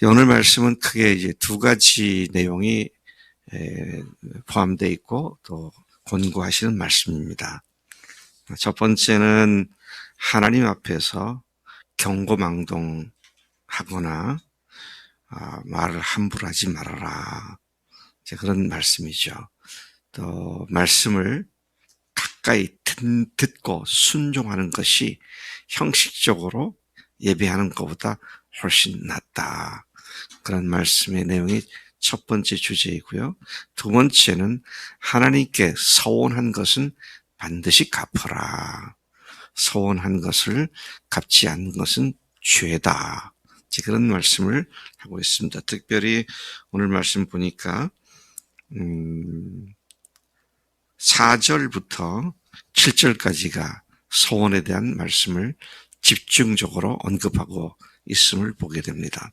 오늘 말씀은 크게 이제 두 가지 내용이 포함되어 있고 또 권고하시는 말씀입니다. 첫 번째는 하나님 앞에서 경고망동하거나 말을 함부로 하지 말아라. 그런 말씀이죠. 또 말씀을 가까이 듣고 순종하는 것이 형식적으로 예배하는 것보다 훨씬 낫다. 그런 말씀의 내용이 첫 번째 주제이고요. 두 번째는 하나님께 서원한 것은 반드시 갚아라. 서원한 것을 갚지 않는 것은 죄다. 그런 말씀을 하고 있습니다. 특별히 오늘 말씀 보니까 4절부터 7절까지가 서원에 대한 말씀을 집중적으로 언급하고 있음을 보게 됩니다.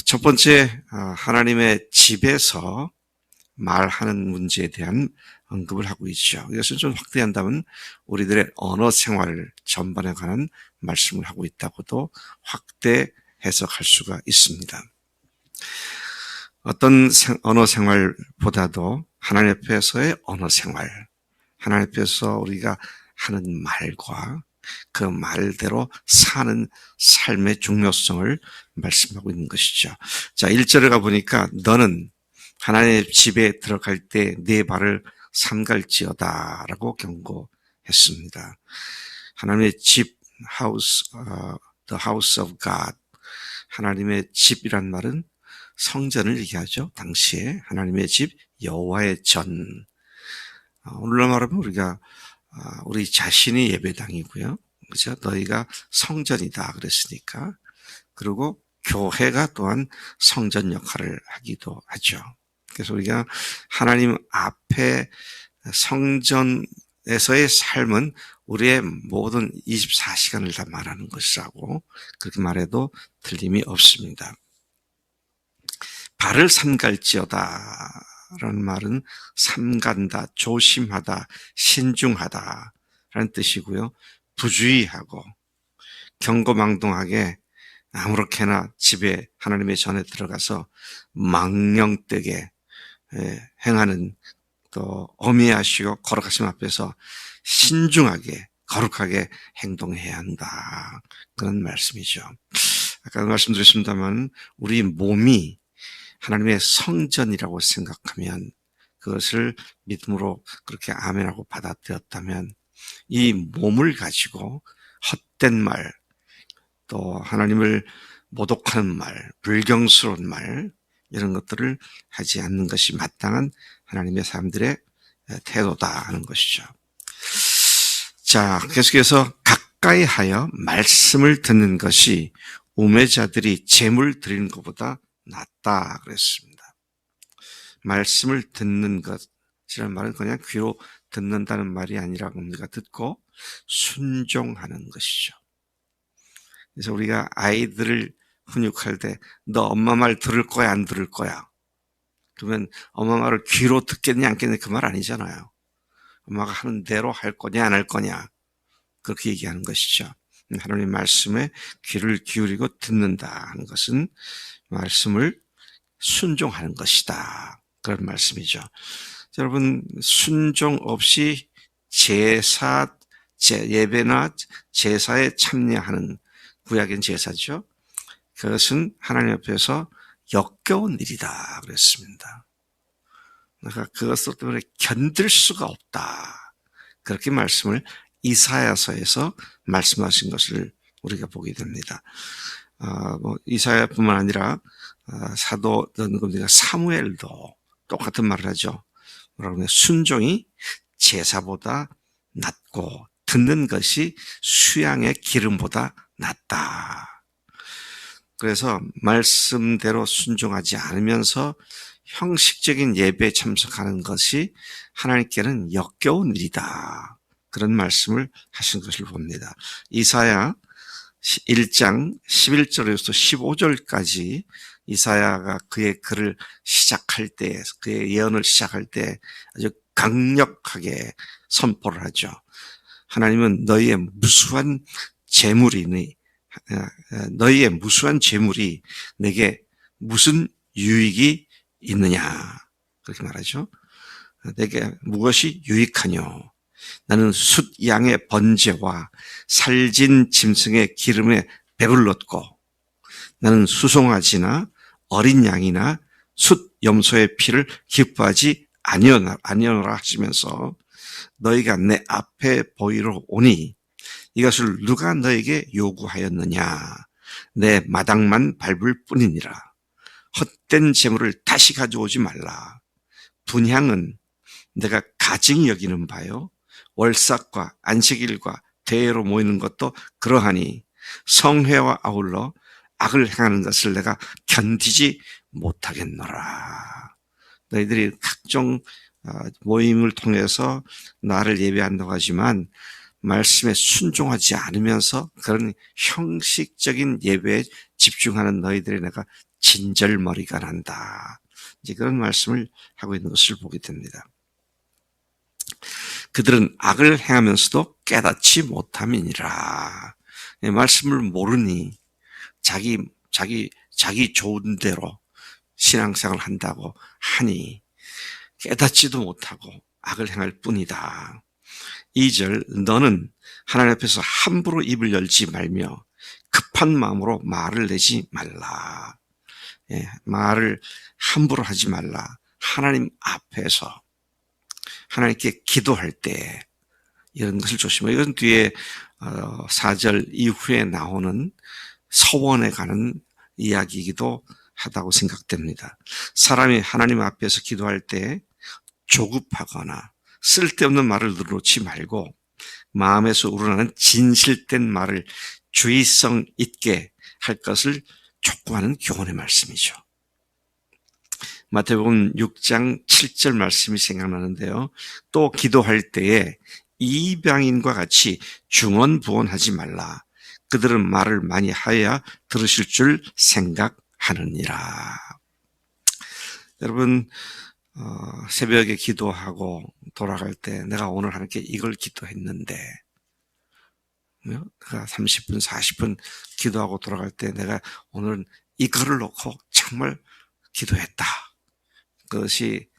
첫 번째, 하나님의 집에서 말하는 문제에 대한 언급을 하고 있죠. 이것을 좀 확대한다면 우리들의 언어 생활 전반에 관한 말씀을 하고 있다고도 확대 해석할 수가 있습니다. 어떤 언어 생활보다도 하나님 앞에서의 언어 생활, 하나님 앞에서 우리가 하는 말과 그 말대로 사는 삶의 중요성을 말씀하고 있는 것이죠. 자, 1절에 가보니까 너는 하나님의 집에 들어갈 때 네 발을 삼갈지어다 라고 경고했습니다. 하나님의 집, the house of God. 하나님의 집이란 말은 성전을 얘기하죠. 당시에 하나님의 집, 여호와의 전. 오늘날 말하면 우리가 우리 자신이 예배당이고요. 그렇죠? 너희가 성전이다 그랬으니까. 그리고 교회가 또한 성전 역할을 하기도 하죠. 그래서 우리가 하나님 앞에 성전에서의 삶은 우리의 모든 24시간을 다 말하는 것이라고 그렇게 말해도 틀림이 없습니다. 발을 삼갈지어다 라는 말은 삼간다, 조심하다, 신중하다 라는 뜻이고요. 부주의하고 경고망동하게 아무렇게나 집에 하나님의 전에 들어가서 망령되게 행하는, 또 어미하시고 거룩하심 앞에서 신중하게 거룩하게 행동해야 한다. 그런 말씀이죠. 아까 말씀드렸습니다만 우리 몸이 하나님의 성전이라고 생각하면, 그것을 믿음으로 그렇게 아멘하고 받아들였다면 이 몸을 가지고 헛된 말, 또 하나님을 모독하는 말, 불경스러운 말, 이런 것들을 하지 않는 것이 마땅한 하나님의 사람들의 태도다 하는 것이죠. 자, 계속해서 가까이 하여 말씀을 듣는 것이 우매자들이 제물 드리는 것보다 낫다 그랬습니다. 말씀을 듣는 것이라는 말은 그냥 귀로 듣는다는 말이 아니라 우리가 듣고 순종하는 것이죠. 그래서 우리가 아이들을 훈육할 때 너 엄마 말 들을 거야 안 들을 거야? 그러면 엄마 말을 귀로 듣겠냐 안 듣겠냐 그 말 아니잖아요. 엄마가 하는 대로 할 거냐 안 할 거냐 그렇게 얘기하는 것이죠. 하나님 말씀에 귀를 기울이고 듣는다 하는 것은 말씀을 순종하는 것이다. 그런 말씀이죠. 여러분, 순종 없이 예배나 제사에 참여하는, 구약엔 제사죠. 그것은 하나님 앞에서 역겨운 일이다 그랬습니다. 그러니까 그것 때문에 견딜 수가 없다. 그렇게 말씀을 이사야서에서 말씀하신 것을 우리가 보게 됩니다. 이사야뿐만 아니라 사도 사무엘도 똑같은 말을 하죠. 뭐라고 하면 순종이 제사보다 낫고 듣는 것이 수양의 기름보다 낫다. 그래서 말씀대로 순종하지 않으면서 형식적인 예배에 참석하는 것이 하나님께는 역겨운 일이다. 그런 말씀을 하신 것을 봅니다. 이사야 1장 11절에서 15절까지 이사야가 그의 글을 시작할 때, 그의 예언을 시작할 때 아주 강력하게 선포를 하죠. 하나님은 너희의 무수한 재물이니 너희의 무수한 재물이 내게 무슨 유익이 있느냐. 그렇게 말하죠. 내게 무엇이 유익하뇨. 나는 숫 양의 번제와 살진 짐승의 기름에 배불렀고 나는 수송아지나 어린 양이나 숫 염소의 피를 기뻐하지 아니하노라 하시면서 너희가 내 앞에 보이러 오니 이것을 누가 너에게 요구하였느냐. 내 마당만 밟을 뿐이니라. 헛된 재물을 다시 가져오지 말라. 분향은 내가 가증히 여기는 바요. 월삭과 안식일과 대회로 모이는 것도 그러하니 성회와 아울러 악을 행하는 것을 내가 견디지 못하겠노라. 너희들이 각종 모임을 통해서 나를 예배한다고 하지만 말씀에 순종하지 않으면서 그런 형식적인 예배에 집중하는 너희들이 내가 진절머리가 난다. 이제 그런 말씀을 하고 있는 것을 보게 됩니다. 그들은 악을 행하면서도 깨닫지 못함이니라. 말씀을 모르니 자기 좋은 대로 신앙생활을 한다고 하니 깨닫지도 못하고 악을 행할 뿐이다. 2절 너는 하나님 앞에서 함부로 입을 열지 말며 급한 마음으로 말을 내지 말라. 말을 함부로 하지 말라. 하나님 앞에서 하나님께 기도할 때 이런 것을 조심해. 이건 뒤에 4절 이후에 나오는 서원에 가는 이야기이기도 하다고 생각됩니다. 사람이 하나님 앞에서 기도할 때 조급하거나 쓸데없는 말을 늘어놓지 말고 마음에서 우러나는 진실된 말을 주의성 있게 할 것을 촉구하는 교훈의 말씀이죠. 마태복음 6장 7절 말씀이 생각나는데요. 또 기도할 때에 이방인과 같이 중언부언하지 말라. 그들은 말을 많이 하여야 들으실 줄 생각하느니라. 여러분 새벽에 기도하고 돌아갈 때 내가 오늘 하나님께 이걸 기도했는데 내가 30분 40분 기도하고 돌아갈 때 내가 오늘은 이거를 놓고 정말 기도했다. 그것이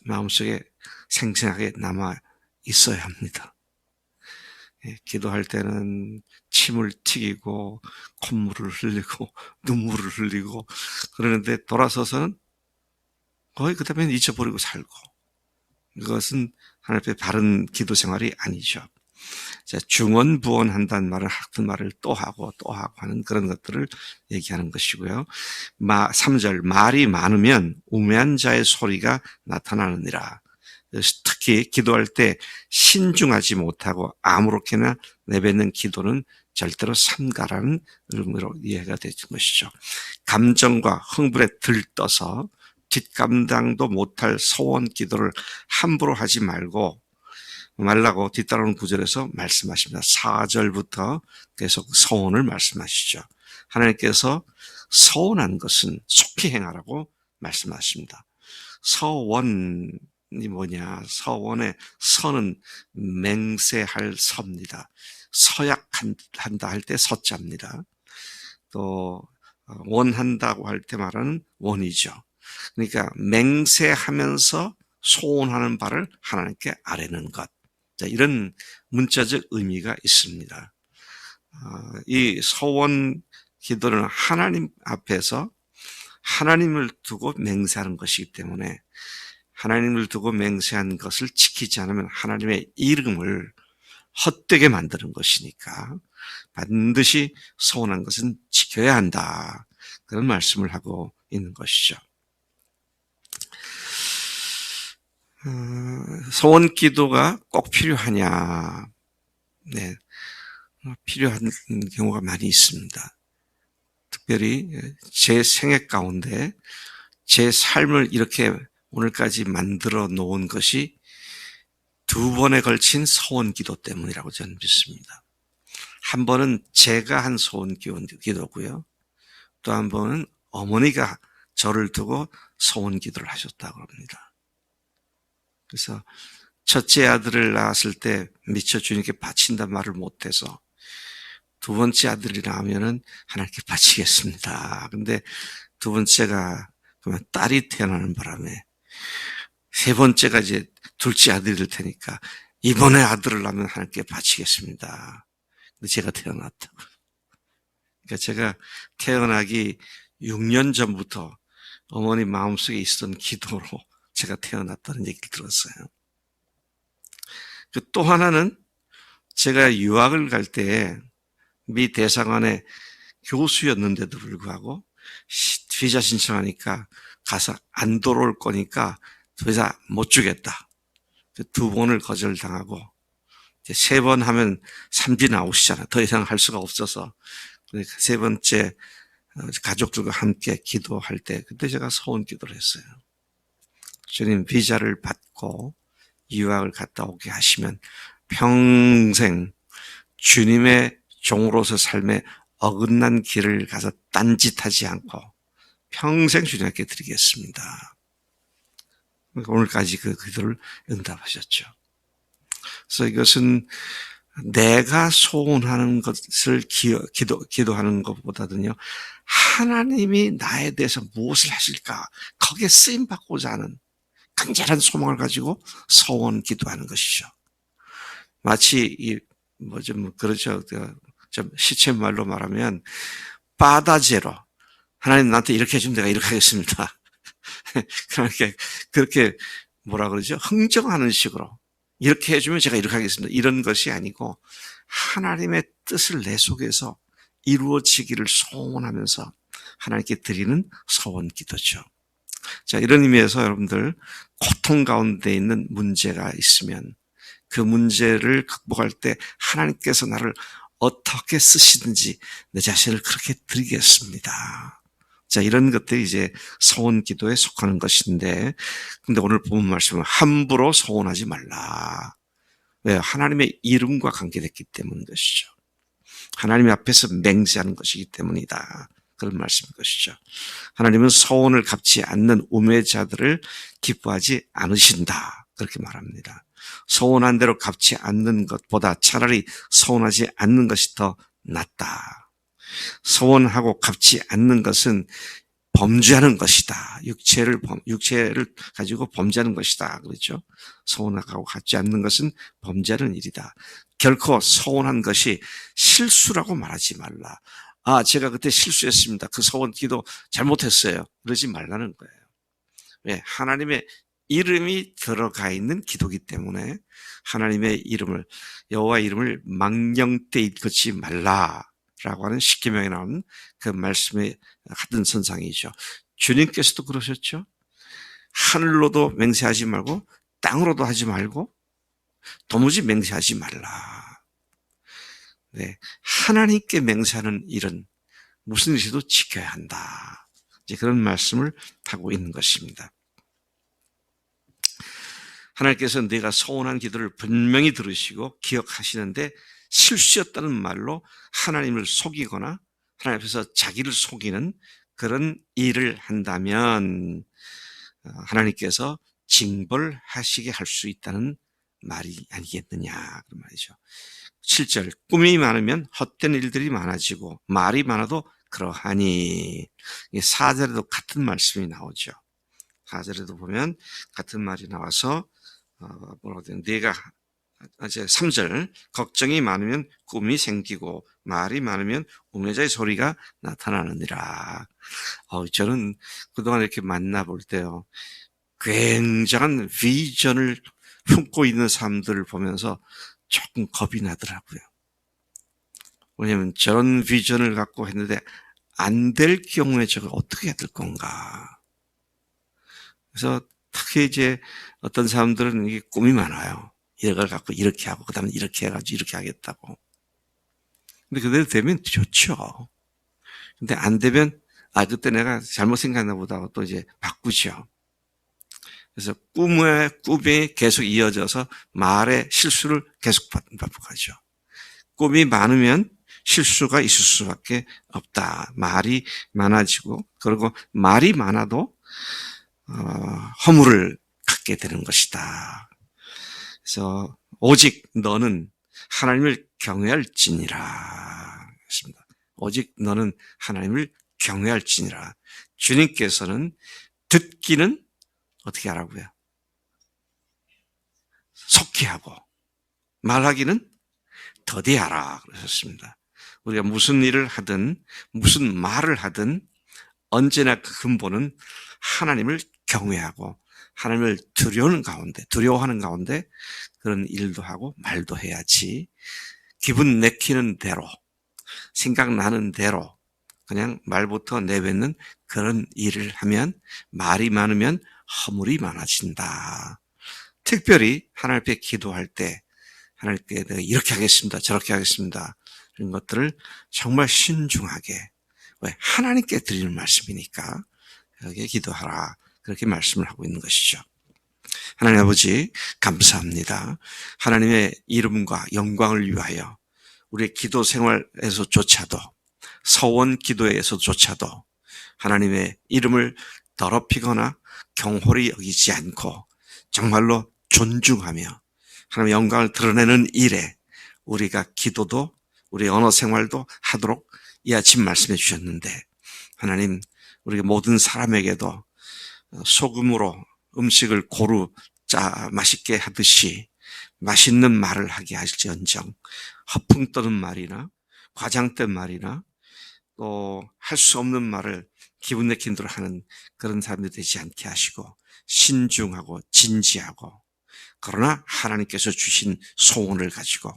마음속에 생생하게 남아 있어야 합니다. 기도할 때는 침을 튀기고 콧물을 흘리고 눈물을 흘리고 그러는데 돌아서서는 거의 그 다음에 잊어버리고 살고 이것은 하나님 앞에 바른 기도 생활이 아니죠. 중언부언한다는 말은 같은 말을 또 하고 하는 그런 것들을 얘기하는 것이고요. 3절 말이 많으면 우매한 자의 소리가 나타나느니라. 특히 기도할 때 신중하지 못하고 아무렇게나 내뱉는 기도는 절대로 삼가라는 의미로 이해가 되는 것이죠. 감정과 흥분에 들떠서 뒷감당도 못할 소원 기도를 함부로 하지 말라고 뒤따르는 구절에서 말씀하십니다. 4절부터 계속 서원을 말씀하시죠. 하나님께서 서원한 것은 속히 행하라고 말씀하십니다. 서원이 뭐냐? 서원의 서는 맹세할 서입니다. 서약한다 할 때 서자입니다. 또 원한다고 할 때 말하는 원이죠. 그러니까 맹세하면서 소원하는 바를 하나님께 아뢰는 것. 이런 문자적 의미가 있습니다. 이 서원 기도는 하나님 앞에서 하나님을 두고 맹세하는 것이기 때문에 하나님을 두고 맹세한 것을 지키지 않으면 하나님의 이름을 헛되게 만드는 것이니까 반드시 서원한 것은 지켜야 한다. 그런 말씀을 하고 있는 것이죠. 서원 기도가 꼭 필요하냐? 네, 필요한 경우가 많이 있습니다. 특별히 제 생애 가운데 제 삶을 이렇게 오늘까지 만들어 놓은 것이 2번에 걸친 서원 기도 때문이라고 저는 믿습니다. 한 번은 제가 한 서원 기도고요. 또 한 번은 어머니가 저를 두고 서원 기도를 하셨다고 합니다. 그래서 첫째 아들을 낳았을 때 미처 주님께 바친단 말을 못해서 두 번째 아들이 나오면은 하나님께 바치겠습니다. 근데 두 번째가 그러면 딸이 태어나는 바람에 세 번째가 이제 둘째 아들이 될 테니까 이번에 아들을 낳으면 하나님께 바치겠습니다. 근데 제가 태어났다고. 그러니까 제가 태어나기 6년 전부터 어머니 마음속에 있었던 기도로 제가 태어났다는 얘기를 들었어요. 또 하나는 제가 유학을 갈 때 미 대사관의 교수였는데도 불구하고 비자 신청하니까 가서 안 돌아올 거니까 비자 못 주겠다. 두 번을 거절당하고 세 번 하면 삼진 아웃이잖아. 더 이상 할 수가 없어서 세 번째 가족들과 함께 기도할 때 그때 제가 서원 기도를 했어요. 주님 비자를 받고 유학을 갔다 오게 하시면 평생 주님의 종으로서 삶에 어긋난 길을 가서 딴짓하지 않고 평생 주님께 드리겠습니다. 오늘까지 그 기도를 응답하셨죠. 그래서 이것은 내가 소원하는 것을 기도하는 것보다는요, 하나님이 나에 대해서 무엇을 하실까, 거기에 쓰임받고자 하는 간절한 소망을 가지고 소원 기도하는 것이죠. 마치 그렇죠. 좀 시쳇말로 말하면 빠다제로 하나님 나한테 이렇게 해주면 내가 이렇게 하겠습니다. 그렇게 뭐라 그러죠? 흥정하는 식으로 이렇게 해주면 제가 이렇게 하겠습니다. 이런 것이 아니고 하나님의 뜻을 내 속에서 이루어지기를 소원하면서 하나님께 드리는 소원 기도죠. 자, 이런 의미에서 여러분들 고통 가운데 있는 문제가 있으면 그 문제를 극복할 때 하나님께서 나를 어떻게 쓰시든지 내 자신을 그렇게 드리겠습니다. 자, 이런 것들이 이제 소원 기도에 속하는 것인데, 근데 오늘 본 말씀은 함부로 소원하지 말라. 왜? 하나님의 이름과 관계됐기 때문인 것이죠. 하나님 앞에서 맹세하는 것이기 때문이다. 그런 말씀인 것이죠. 하나님은 소원을 갚지 않는 우매자들을 기뻐하지 않으신다. 그렇게 말합니다. 소원한 대로 갚지 않는 것보다 차라리 소원하지 않는 것이 더 낫다. 소원하고 갚지 않는 것은 범죄하는 것이다. 육체를 가지고 범죄하는 것이다. 그렇죠? 소원하고 갚지 않는 것은 범죄하는 일이다. 결코 소원한 것이 실수라고 말하지 말라. 아, 제가 그때 실수했습니다. 그 소원 기도 잘못했어요. 그러지 말라는 거예요. 왜? 하나님의 이름이 들어가 있는 기도기 때문에 하나님의 이름을, 여호와 이름을 망령되 일컫지 말라라고 하는 십계명에 나오는 그 말씀에 같은 선상이죠. 주님께서도 그러셨죠. 하늘로도 맹세하지 말고 땅으로도 하지 말고 도무지 맹세하지 말라. 네, 하나님께 맹세하는 일은 무슨 일이도 지켜야 한다. 이제 그런 말씀을 하고 있는 것입니다. 하나님께서 내가 소원한 기도를 분명히 들으시고 기억하시는데 실수였다는 말로 하나님을 속이거나 하나님 앞에서 자기를 속이는 그런 일을 한다면 하나님께서 징벌하시게 할 수 있다는 말이 아니겠느냐 그 말이죠. 7절 꿈이 많으면 헛된 일들이 많아지고 말이 많아도 그러하니 4절에도 같은 말씀이 나오죠. 4절에도 보면 같은 말이 나와서 뭐라고 해야 되나? 내가 이제 3절 걱정이 많으면 꿈이 생기고 말이 많으면 우매자의 소리가 나타나느니라. 저는 그동안 이렇게 만나볼 때요, 굉장한 비전을 품고 있는 사람들을 보면서 조금 겁이 나더라고요. 왜냐하면 저런 비전을 갖고 했는데 안 될 경우에 저걸 어떻게 해야 될 건가. 그래서 특히 이제 어떤 사람들은 이게 꿈이 많아요. 이걸 갖고 이렇게 하고 그 다음에 이렇게 해가지고 이렇게 하겠다고. 근데 그대로 되면 좋죠. 근데 안 되면 그때 내가 잘못 생각했나 보다 하고 또 이제 바꾸죠. 그래서 꿈이 계속 이어져서 말의 실수를 계속 반복하죠. 꿈이 많으면 실수가 있을 수밖에 없다. 말이 많아지고, 그리고 말이 많아도 허물을 갖게 되는 것이다. 그래서 오직 너는 하나님을 경외할지니라. 그랬습니다. 오직 너는 하나님을 경외할지니라. 주님께서는 듣기는 어떻게 하라고요? 속히 하고 말하기는 더디하라 그러셨습니다. 우리가 무슨 일을 하든 무슨 말을 하든 언제나 그 근본은 하나님을 경외하고 하나님을 두려워하는 가운데 그런 일도 하고 말도 해야지, 기분 내키는 대로 생각나는 대로 그냥 말부터 내뱉는 그런 일을 하면, 말이 많으면 허물이 많아진다. 특별히 하나님 앞에 기도할 때 하나님께 내가 이렇게 하겠습니다, 저렇게 하겠습니다, 이런 것들을 정말 신중하게, 왜? 하나님께 드리는 말씀이니까 그렇게 기도하라, 그렇게 말씀을 하고 있는 것이죠. 하나님 아버지 감사합니다. 하나님의 이름과 영광을 위하여 우리의 기도 생활에서조차도, 서원 기도에서조차도 하나님의 이름을 더럽히거나 경홀히 여기지 않고 정말로 존중하며 하나님의 영광을 드러내는 일에 우리가 기도도 우리 언어 생활도 하도록 이 아침 말씀해 주셨는데, 하나님 우리 모든 사람에게도 소금으로 음식을 고루 맛있게 하듯이 맛있는 말을 하게 하실지언정, 허풍 떠는 말이나 과장된 말이나 또 할 수 없는 말을 기분 내키는 대로 하는 그런 사람들이 되지 않게 하시고 신중하고 진지하고, 그러나 하나님께서 주신 소원을 가지고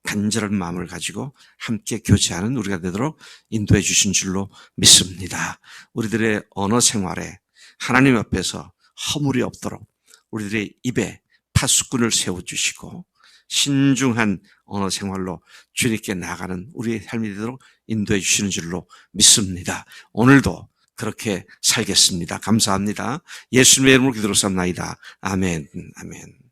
간절한 마음을 가지고 함께 교제하는 우리가 되도록 인도해 주신 줄로 믿습니다. 우리들의 언어 생활에 하나님 앞에서 허물이 없도록 우리들의 입에 파수꾼을 세워주시고 신중한 언어 생활로 주님께 나아가는 우리의 삶이 되도록 인도해 주시는 줄로 믿습니다. 오늘도 그렇게 살겠습니다. 감사합니다. 예수님의 이름으로 기도로 삼나이다. 아멘. 아멘.